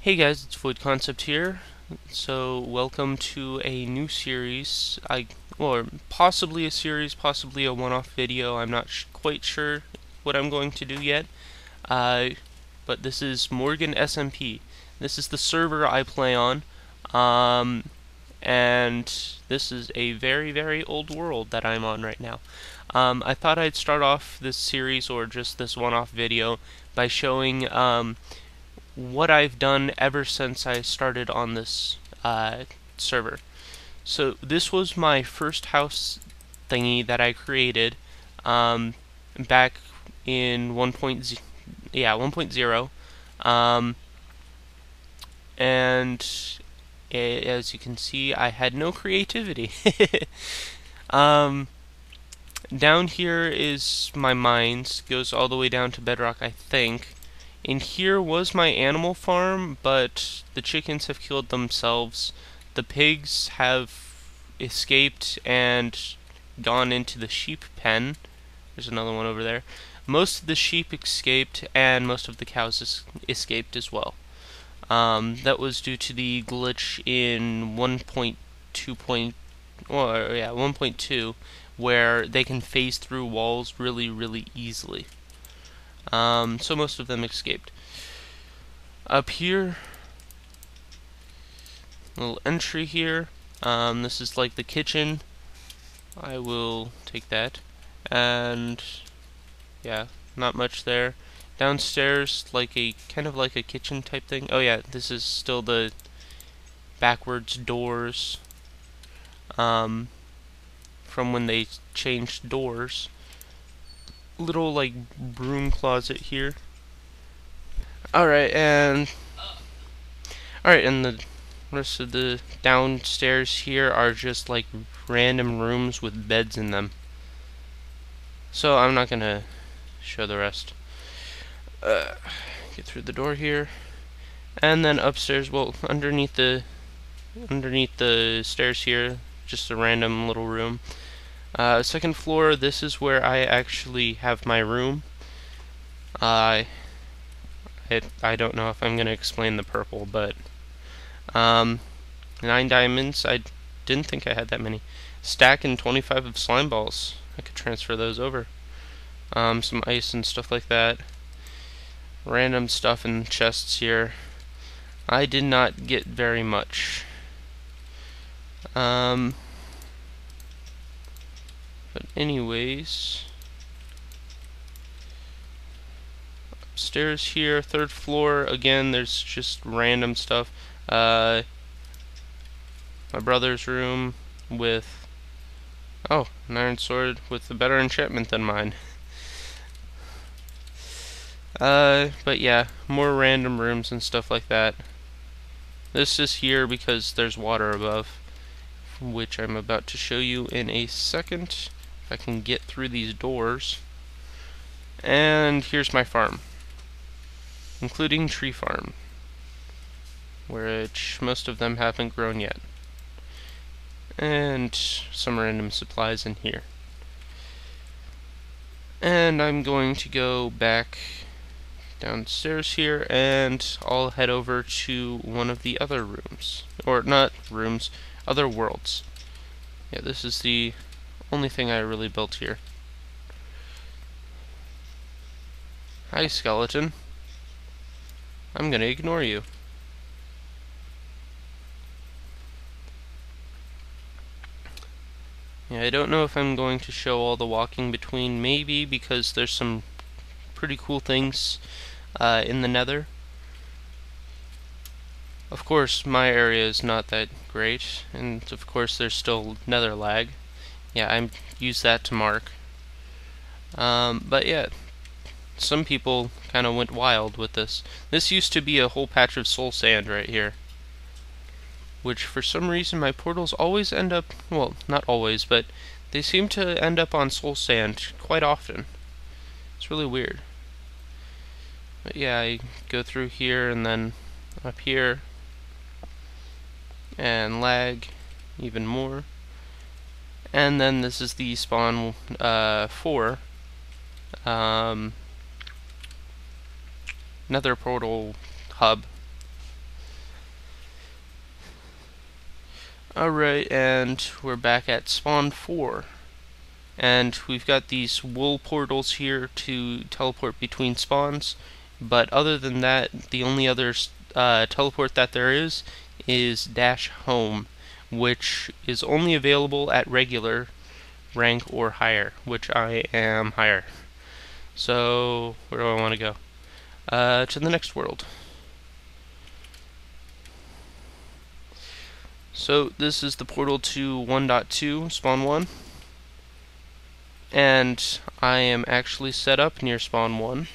Hey guys, it's Void Concept here. So welcome to a new series. Or possibly a series, possibly a one-off video. I'm not quite sure what I'm going to do yet. Uh, but this is Morgan SMP. This is the server I play on. Um, and this is a very, very old world that I'm on right now. I thought I'd start off this series or just this one-off video by showing what I've done ever since I started on this server. So this was my first house thingy that I created back in 1.0, and as you can see, I had no creativity. um, Down here is my mines, goes all the way down to bedrock, I think. In here was my animal farm, but the chickens have killed themselves. The pigs have escaped and gone into the sheep pen. There's another one over there. Most of the sheep escaped, and most of the cows escaped as well. That was due to the glitch in 1.2, where they can phase through walls really, really easily. So most of them escaped. Up here, little entry here. This is like the kitchen. I will take that. And yeah, not much there. Downstairs, kind of like a kitchen type thing. Oh yeah, this is still the backwards doors from when they changed doors. Little like broom closet here. Alright, and the rest of the downstairs here are just like random rooms with beds in them. So I'm not gonna show the rest. Get through the door here, and then upstairs. Well, underneath the stairs here, just a random little room. Second floor. This is where I actually have my room. I don't know if I'm gonna explain the purple, but 9 diamonds. I didn't think I had that many. Stack and 25 of slime balls. I could transfer those over. Some ice and stuff like that. Random stuff in chests here. I did not get very much. But anyways, upstairs here, third floor, again, there's just random stuff. My brother's room with, an iron sword with a better enchantment than mine. But yeah, more random rooms and stuff like that. This is here because there's water above, which I'm about to show you in a second, if I can get through these doors. And here's my farm, including tree farm, which most of them haven't grown yet. And some random supplies in here. And I'm going to go back downstairs here, and I'll head over to one of the other rooms. Or not rooms, other worlds. Yeah, this is the only thing I really built here. Hi, skeleton. I'm gonna ignore you. Yeah, I don't know if I'm going to show all the walking between, maybe because there's some pretty cool things in the Nether. Of course, my area is not that great, and of course there's still Nether lag. Yeah, I use that to mark. But yeah, some people kind of went wild with this. This used to be a whole patch of soul sand right here, which for some reason my portals always end up, well, not always, but they seem to end up on soul sand quite often. It's really weird. But yeah, I go through here and then up here, and lag even more. And then this is the spawn 4 Nether portal hub. Alright, and we're back at spawn 4. And we've got these wool portals here to teleport between spawns. But other than that, the only other teleport that there is dash home, which is only available at regular rank or higher, which I am higher. So, where do I want to go? To the next world. So this is the portal to 1.2, spawn 1. And I am actually set up near spawn 1.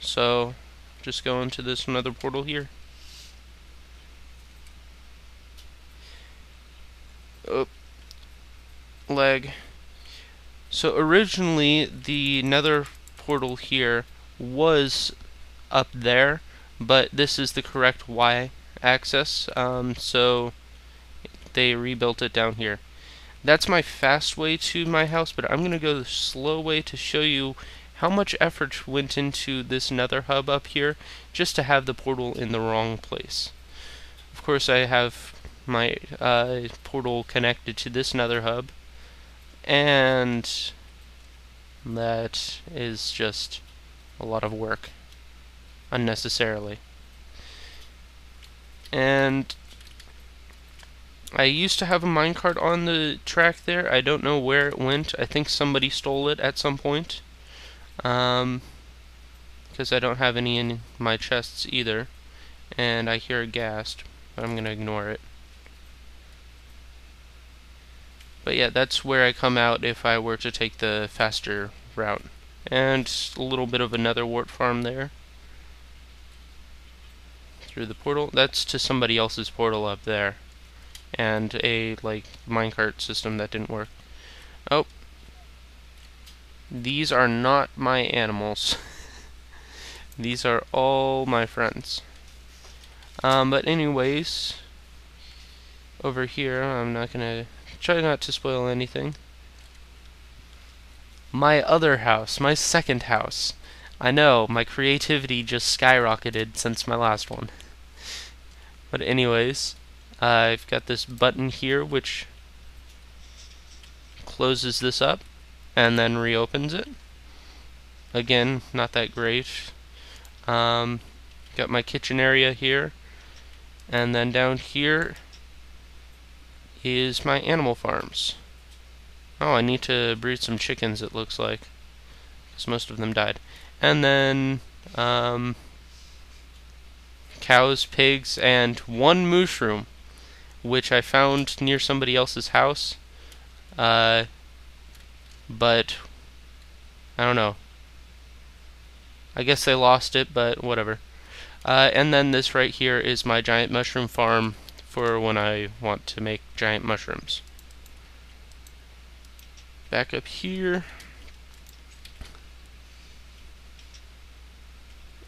So just go into this another portal here. Oh, lag. So originally the Nether portal here was up there, but this is the correct Y axis. So they rebuilt it down here. That's my fast way to my house, but I'm going to go the slow way to show you how much effort went into this Nether hub up here just to have the portal in the wrong place. Of course, I have my portal connected to this Nether hub, and that is just a lot of work unnecessarily. And I used to have a minecart on the track there. I don't know where it went. I think somebody stole it at some point. Because I don't have any in my chests either. And I hear a ghast, but I'm going to ignore it. But yeah, that's where I come out if I were to take the faster route. And a little bit of another wart farm there. Through the portal. That's to somebody else's portal up there. And a minecart system that didn't work. Oh, these are not my animals. These are all my friends. But anyways, over here, I'm not gonna try not to spoil anything. My other house, my second house. I know, my creativity just skyrocketed since my last one. But anyways, I've got this button here which closes this up and then reopens it. Again, not that great. Got my kitchen area here, and then down here is my animal farms. Oh, I need to breed some chickens, it looks like, because most of them died. And then cows, pigs, and one mushroom, which I found near somebody else's house, but I don't know. I guess they lost it, but whatever. And then this right here is my giant mushroom farm for when I want to make giant mushrooms. Back up here.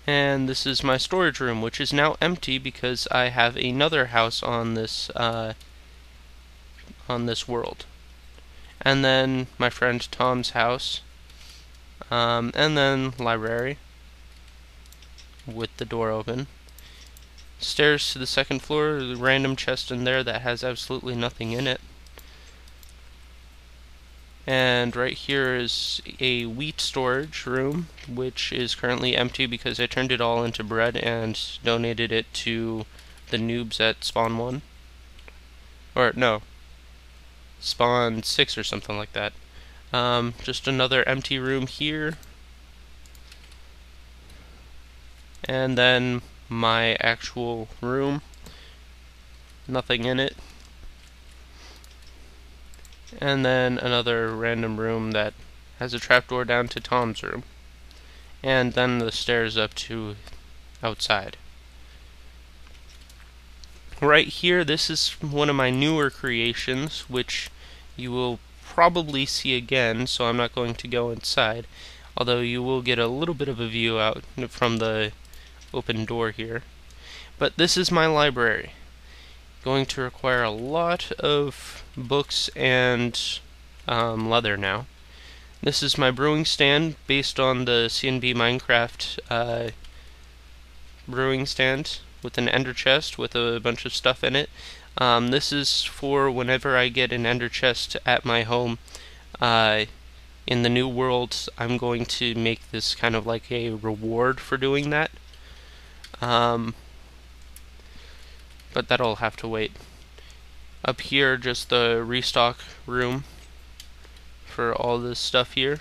And this is my storage room, which is now empty because I have another house on this world. And then my friend Tom's house. And then library with the door open. Stairs to the second floor, the random chest in there that has absolutely nothing in it. And right here is a wheat storage room, which is currently empty because I turned it all into bread and donated it to the noobs at spawn 1. Or, no, spawn 6 or something like that. Just another empty room here. And then my actual room. Nothing in it. And then another random room that has a trapdoor down to Tom's room. And then the stairs up to outside. Right here, this is one of my newer creations, which you will probably see again, so I'm not going to go inside. Although you will get a little bit of a view out from the open door here. But this is my library. Going to require a lot of books and leather now. This is my brewing stand based on the CNB Minecraft brewing stand with an ender chest with a bunch of stuff in it. This is for whenever I get an ender chest at my home. In the new world, I'm going to make this kind of like a reward for doing that. But that'll have to wait. Up here, just the restock room for all this stuff here.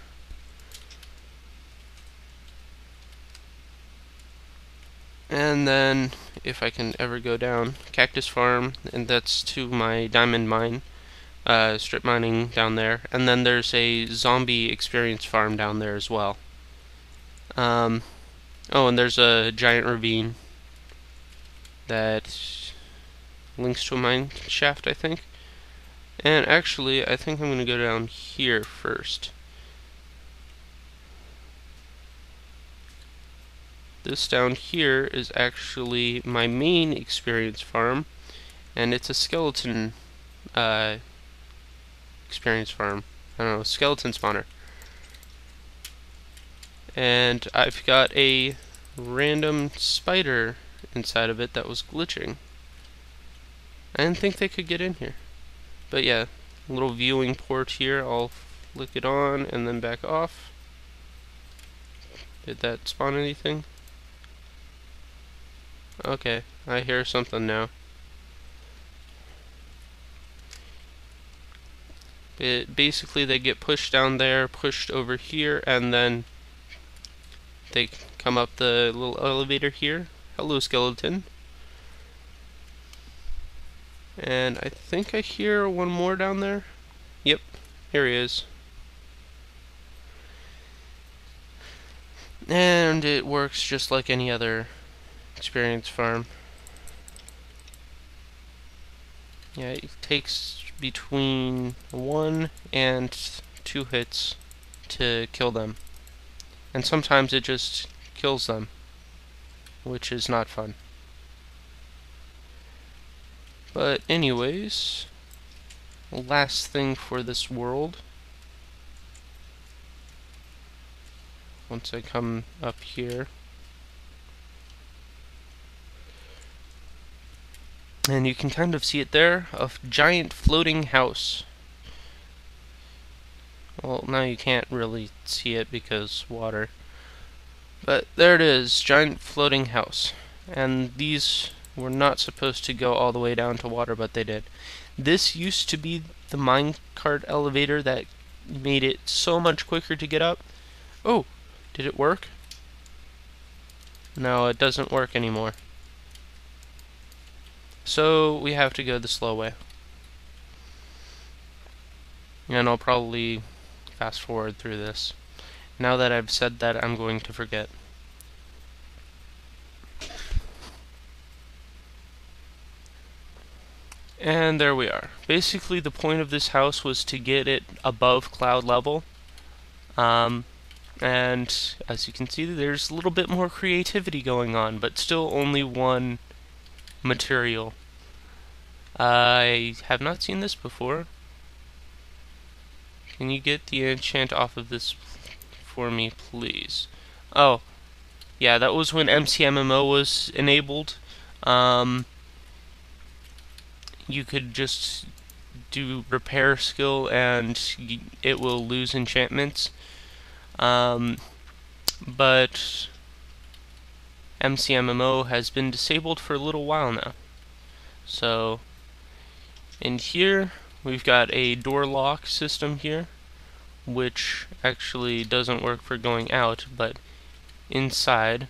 And then, if I can ever go down, cactus farm, and that's to my diamond mine, strip mining down there. And then there's a zombie experience farm down there as well. Oh, and there's a giant ravine that links to a mine shaft, I think. And actually, I think I'm going to go down here first. This down here is actually my main experience farm, and it's a skeleton experience farm. I don't know, skeleton spawner. And I've got a random spider inside of it that was glitching. I didn't think they could get in here. But yeah, a little viewing port here. I'll flick it on and then back off. Did that spawn anything? Okay, I hear something now. Basically, they get pushed down there, pushed over here, and then they come up the little elevator here. Hello, skeleton. And I think I hear one more down there. Yep, here he is. And it works just like any other experience farm. Yeah, it takes between 1 and 2 hits to kill them. And sometimes it just kills them, which is not fun. But anyways, last thing for this world. Once I come up here. And you can kind of see it there, a giant floating house. Well, now you can't really see it because water. But there it is, giant floating house. And these were not supposed to go all the way down to water, but they did. This used to be the minecart elevator that made it so much quicker to get up. Oh, did it work? No, it doesn't work anymore. So we have to go the slow way. And I'll probably fast forward through this. Now that I've said that, I'm going to forget. And there we are. Basically, the point of this house was to get it above cloud level. And as you can see, there's a little bit more creativity going on, but still only one material. I have not seen this before. Can you get the enchant off of this for me, please? Oh, yeah, that was when MCMMO was enabled. You could just do repair skill and it will lose enchantments. But MCMMO has been disabled for a little while now. So in here we've got a door lock system here, which actually doesn't work for going out, but inside.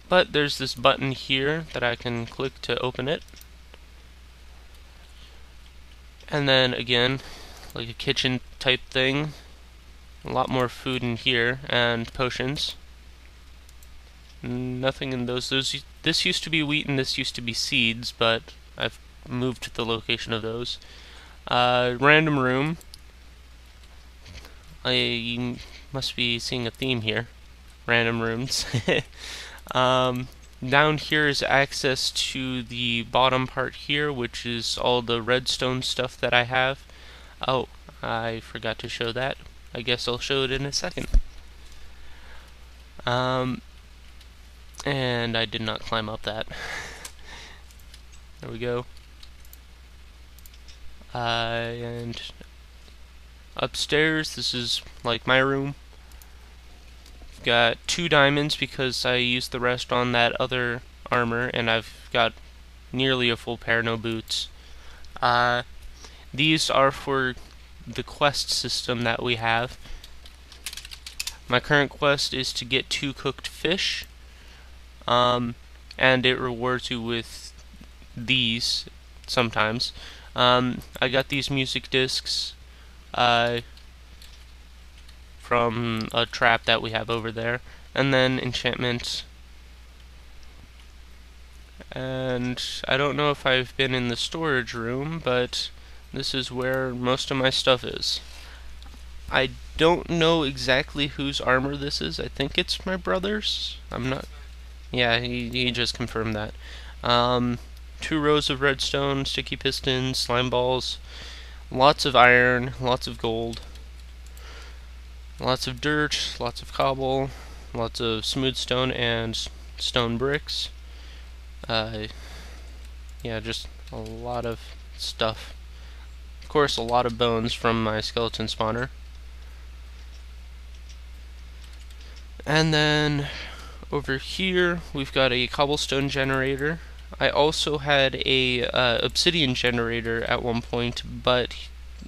But there's this button here that I can click to open it. And then again, like a kitchen type thing. A lot more food in here, and potions. Nothing in those. This used to be wheat and this used to be seeds, but I've moved the location of those. Random room. I must be seeing a theme here. Random rooms. Down here is access to the bottom part here, which is all the redstone stuff that I have. Oh, I forgot to show that. I guess I'll show it in a second. And I did not climb up that. There we go. And upstairs, this is like my room. Got 2 diamonds because I used the rest on that other armor, and I've got nearly a full pair, no boots. These are for the quest system that we have. My current quest is to get 2 cooked fish, and it rewards you with these sometimes. I got these music discs from a trap that we have over there, and then enchantment. And I don't know if I've been in the storage room, but this is where most of my stuff is. I don't know exactly whose armor this is. I think it's my brother's. I'm not. Yeah, he just confirmed that. 2 rows of redstone, sticky pistons, slime balls, lots of iron, lots of gold, lots of dirt, lots of cobble, lots of smooth stone and stone bricks. Yeah, just a lot of stuff. Of course, a lot of bones from my skeleton spawner. And then over here, we've got a cobblestone generator. I also had a obsidian generator at one point, but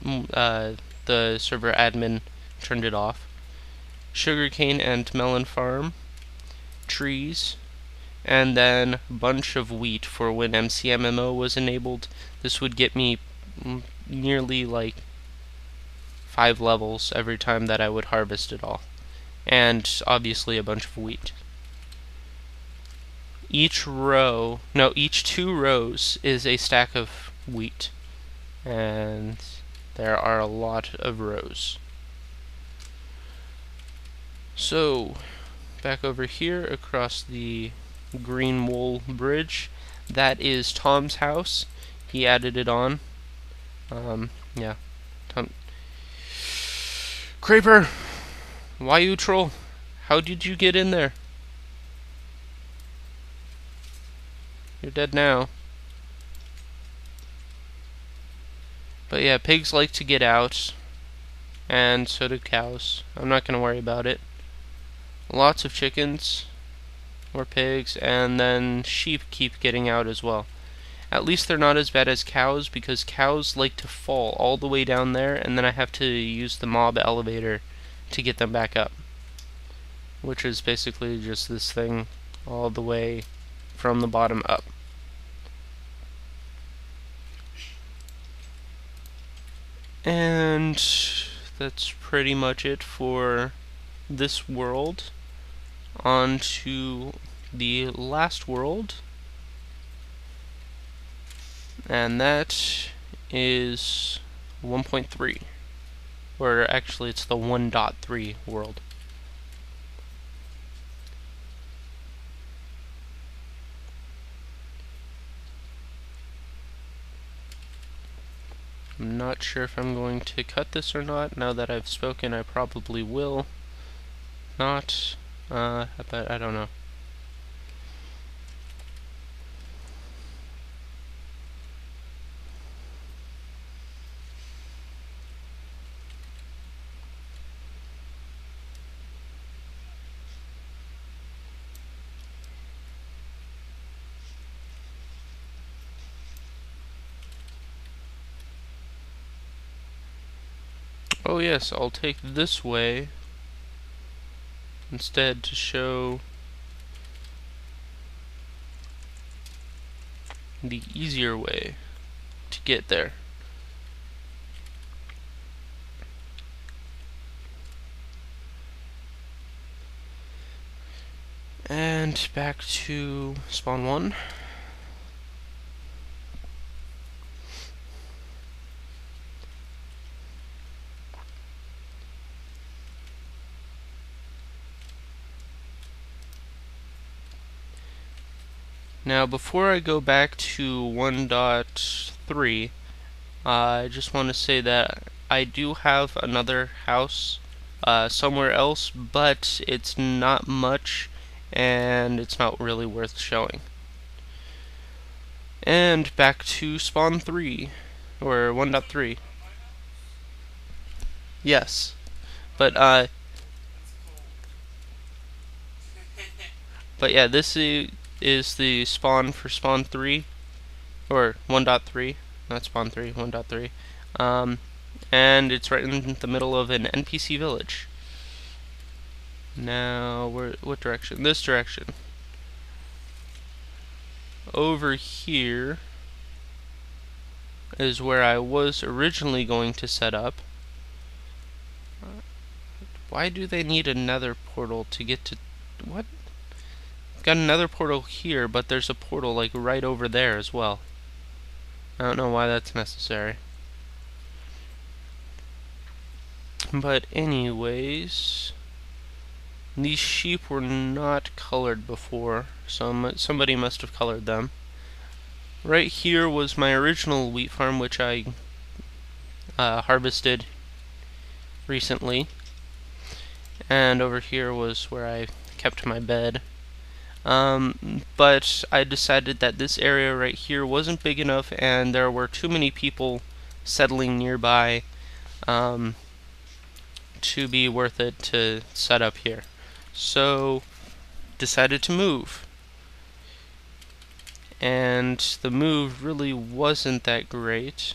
the server admin turned it off. Sugarcane and melon farm, trees, and then a bunch of wheat for when MCMMO was enabled. This would get me nearly like 5 levels every time that I would harvest it all. And obviously a bunch of wheat. Each 2 rows is a stack of wheat. And there are a lot of rows. So, back over here across the green wool bridge, that is Tom's house. He added it on. Yeah. Tom. Creeper! Why you troll? How did you get in there? You're dead now. But yeah, pigs like to get out. And so do cows. I'm not gonna worry about it. Lots of chickens. More pigs. And then sheep keep getting out as well. At least they're not as bad as cows, because cows like to fall all the way down there, and then I have to use the mob elevator to get them back up. Which is basically just this thing all the way from the bottom up. And that's pretty much it for this world. On to the last world. And that is 1.3. Or actually it's the 1.3 world. I'm not sure if I'm going to cut this or not. Now that I've spoken, I probably will not. But I don't know. Oh yes, I'll take this way instead to show the easier way to get there. And back to spawn 1. Now, before I go back to 1.3, I just want to say that I do have another house somewhere else, but it's not much, and it's not really worth showing. And back to spawn 3, or 1.3. Yes, but yeah, this is the spawn for spawn 3, or 1.3, not spawn 3, 1.3. And it's right in the middle of an NPC village. Now, what direction? This direction. Over here is where I was originally going to set up. Why do they need another portal to get to... What? Got another portal here, but there's a portal like right over there as well. I don't know why that's necessary. But anyways, these sheep were not colored before, so somebody must have colored them. Right here was my original wheat farm, which I harvested recently. And over here was where I kept my bed. But I decided that this area right here wasn't big enough, and there were too many people settling nearby to be worth it to set up here. So, decided to move. And the move really wasn't that great.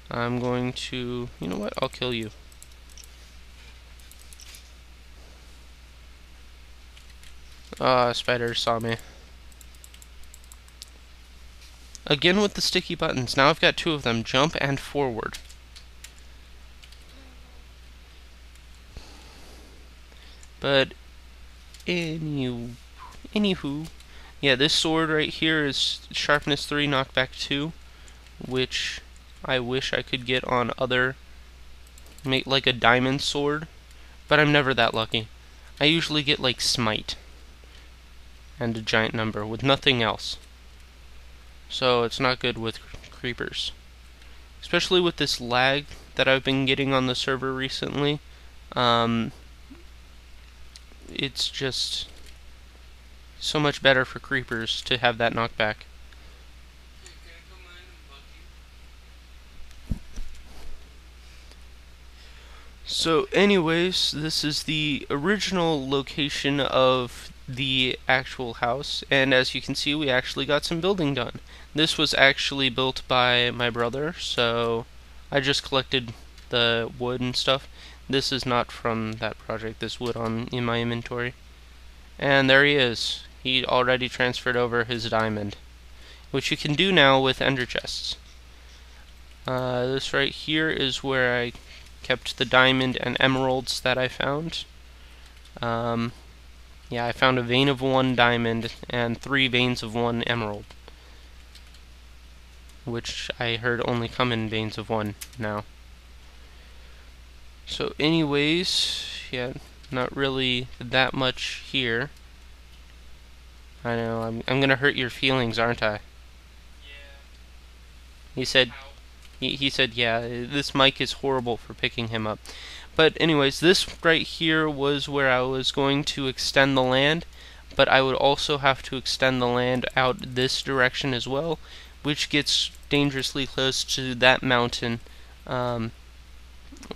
I'm going to... You know what? I'll kill you. Spider saw me. Again with the sticky buttons. Now I've got two of them. Jump and forward. But, anywho... Yeah, this sword right here is sharpness 3, knockback 2, which I wish I could get on other, make like a diamond sword, but I'm never that lucky. I usually get like smite and a giant number with nothing else. So it's not good with creepers. Especially with this lag that I've been getting on the server recently. It's just so much better for creepers to have that knockback. So anyways, this is the original location of the actual house, and as you can see, we actually got some building done. This was actually built by my brother, so I just collected the wood and stuff. This is not from that project, this wood in my inventory. And there he is. He already transferred over his diamond, which you can do now with ender chests. This right here is where I kept the diamond and emeralds that I found. Yeah, I found a vein of 1 diamond and 3 veins of 1 emerald, which I heard only come in veins of 1 now. So anyways, yeah, not really that much here. I know, I'm gonna hurt your feelings, aren't I? Yeah. He said, he said, yeah, this mic is horrible for picking him up. But anyways, this right here was where I was going to extend the land, but I would also have to extend the land out this direction as well, which gets dangerously close to that mountain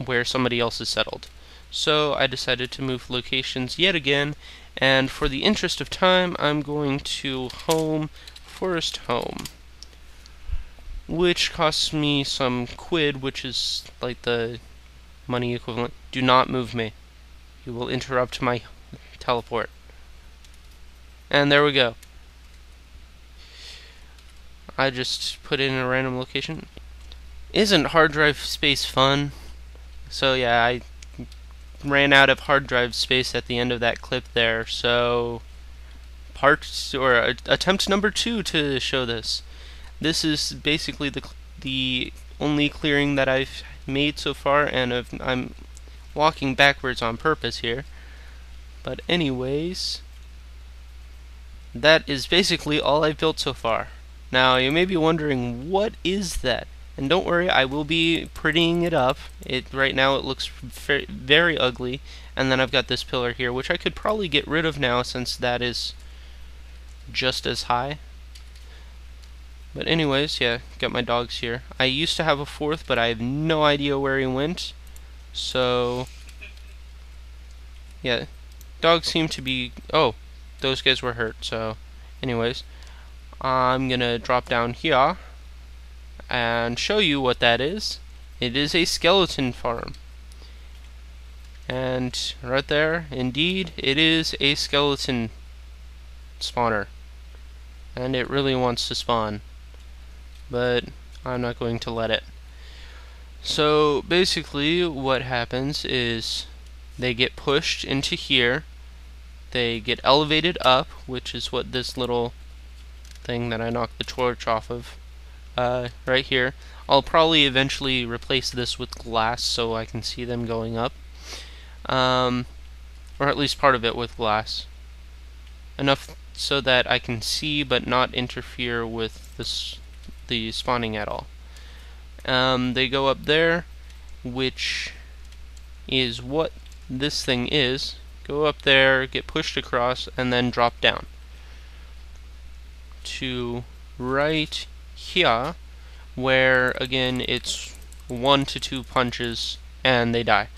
where somebody else is settled. So I decided to move locations yet again, and for the interest of time, I'm going to Forest Home, which costs me some quid, which is like the money equivalent. Do not move me. You will interrupt my teleport. And there we go. I just put it in a random location. Isn't hard drive space fun? So yeah, I ran out of hard drive space at the end of that clip there, so attempt number 2 to show this. This is basically the only clearing that I've made so far, and I'm walking backwards on purpose here. But anyways, that is basically all I've built so far. Now you may be wondering, what is that? And don't worry, I will be prettying it up. Right now it looks very ugly. And then I've got this pillar here, which I could probably get rid of now since that is just as high. But anyways, yeah, got my dogs here. I used to have a fourth, but I have no idea where he went. So, yeah, dogs seem to be... Oh, those guys were hurt, so... Anyways, I'm gonna drop down here and show you what that is. It is a skeleton farm. And right there, indeed, it is a skeleton spawner. And it really wants to spawn. But I'm not going to let it. So basically what happens is they get pushed into here. They get elevated up, which is what this little thing that I knocked the torch off of right here. I'll probably eventually replace this with glass so I can see them going up. Or at least part of it with glass. Enough so that I can see but not interfere with the spawning at all. They go up there, which is what this thing is. Go up there, get pushed across, and then drop down to right here, where again it's 1 to 2 punches and they die.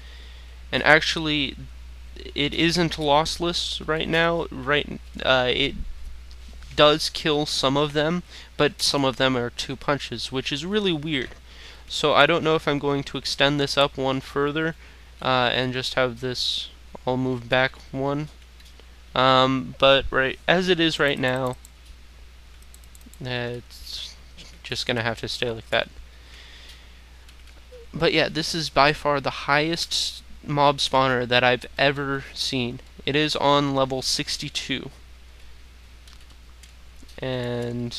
And actually, it isn't lossless right now. It does kill some of them, but some of them are 2 punches, which is really weird. So I don't know if I'm going to extend this up one further and just have this all move back one. But right as it is right now, it's just gonna have to stay like that. But yeah, this is by far the highest mob spawner that I've ever seen. It is on level 62. And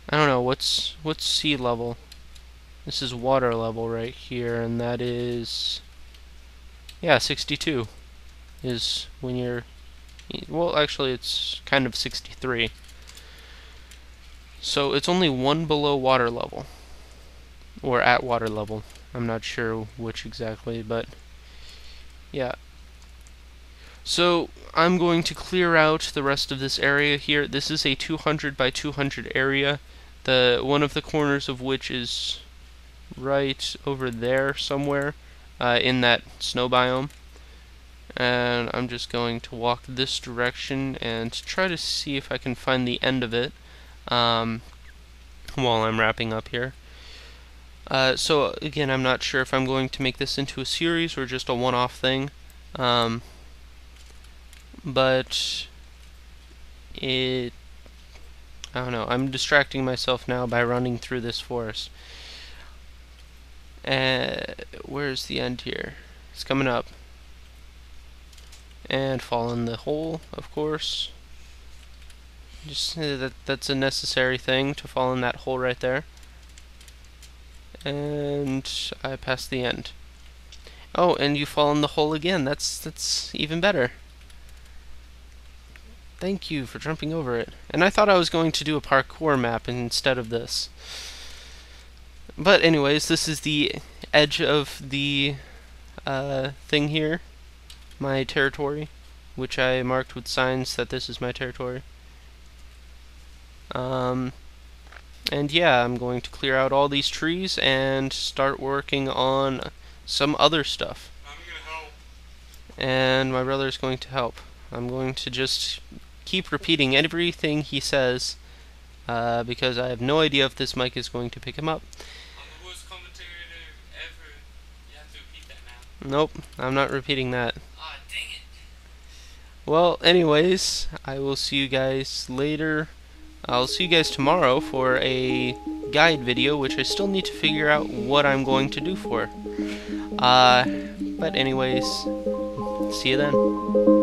I don't know, what's sea level? This is water level right here, and that is, yeah, 62 is when you're, well, actually it's kind of 63. So it's only 1 below water level, or at water level. I'm not sure which exactly, but yeah. So I'm going to clear out the rest of this area here. This is a 200 by 200 area. One of the corners of which is right over there somewhere in that snow biome. And I'm just going to walk this direction and try to see if I can find the end of it while I'm wrapping up here. So again, I'm not sure if I'm going to make this into a series or just a one-off thing. But I don't know, I'm distracting myself now by running through this forest. Where's the end here? It's coming up. And fall in the hole, of course. Just that's a necessary thing, to fall in that hole right there. And I passed the end. Oh, and you fall in the hole again. That's even better. Thank you for jumping over it. And I thought I was going to do a parkour map instead of this. But anyways, this is the edge of the thing here. My territory, which I marked with signs that this is my territory. And yeah, I'm going to clear out all these trees and start working on some other stuff. I'm gonna help. And my brother's going to help. I'm going to just keep repeating everything he says because I have no idea if this mic is going to pick him up. I'm the worst commentator ever. You have to repeat that now. Nope, I'm not repeating that. Aw, dang it. Well, anyways, I will see you guys later. I'll see you guys tomorrow for a guide video, which I still need to figure out what I'm going to do for. But anyways, see you then.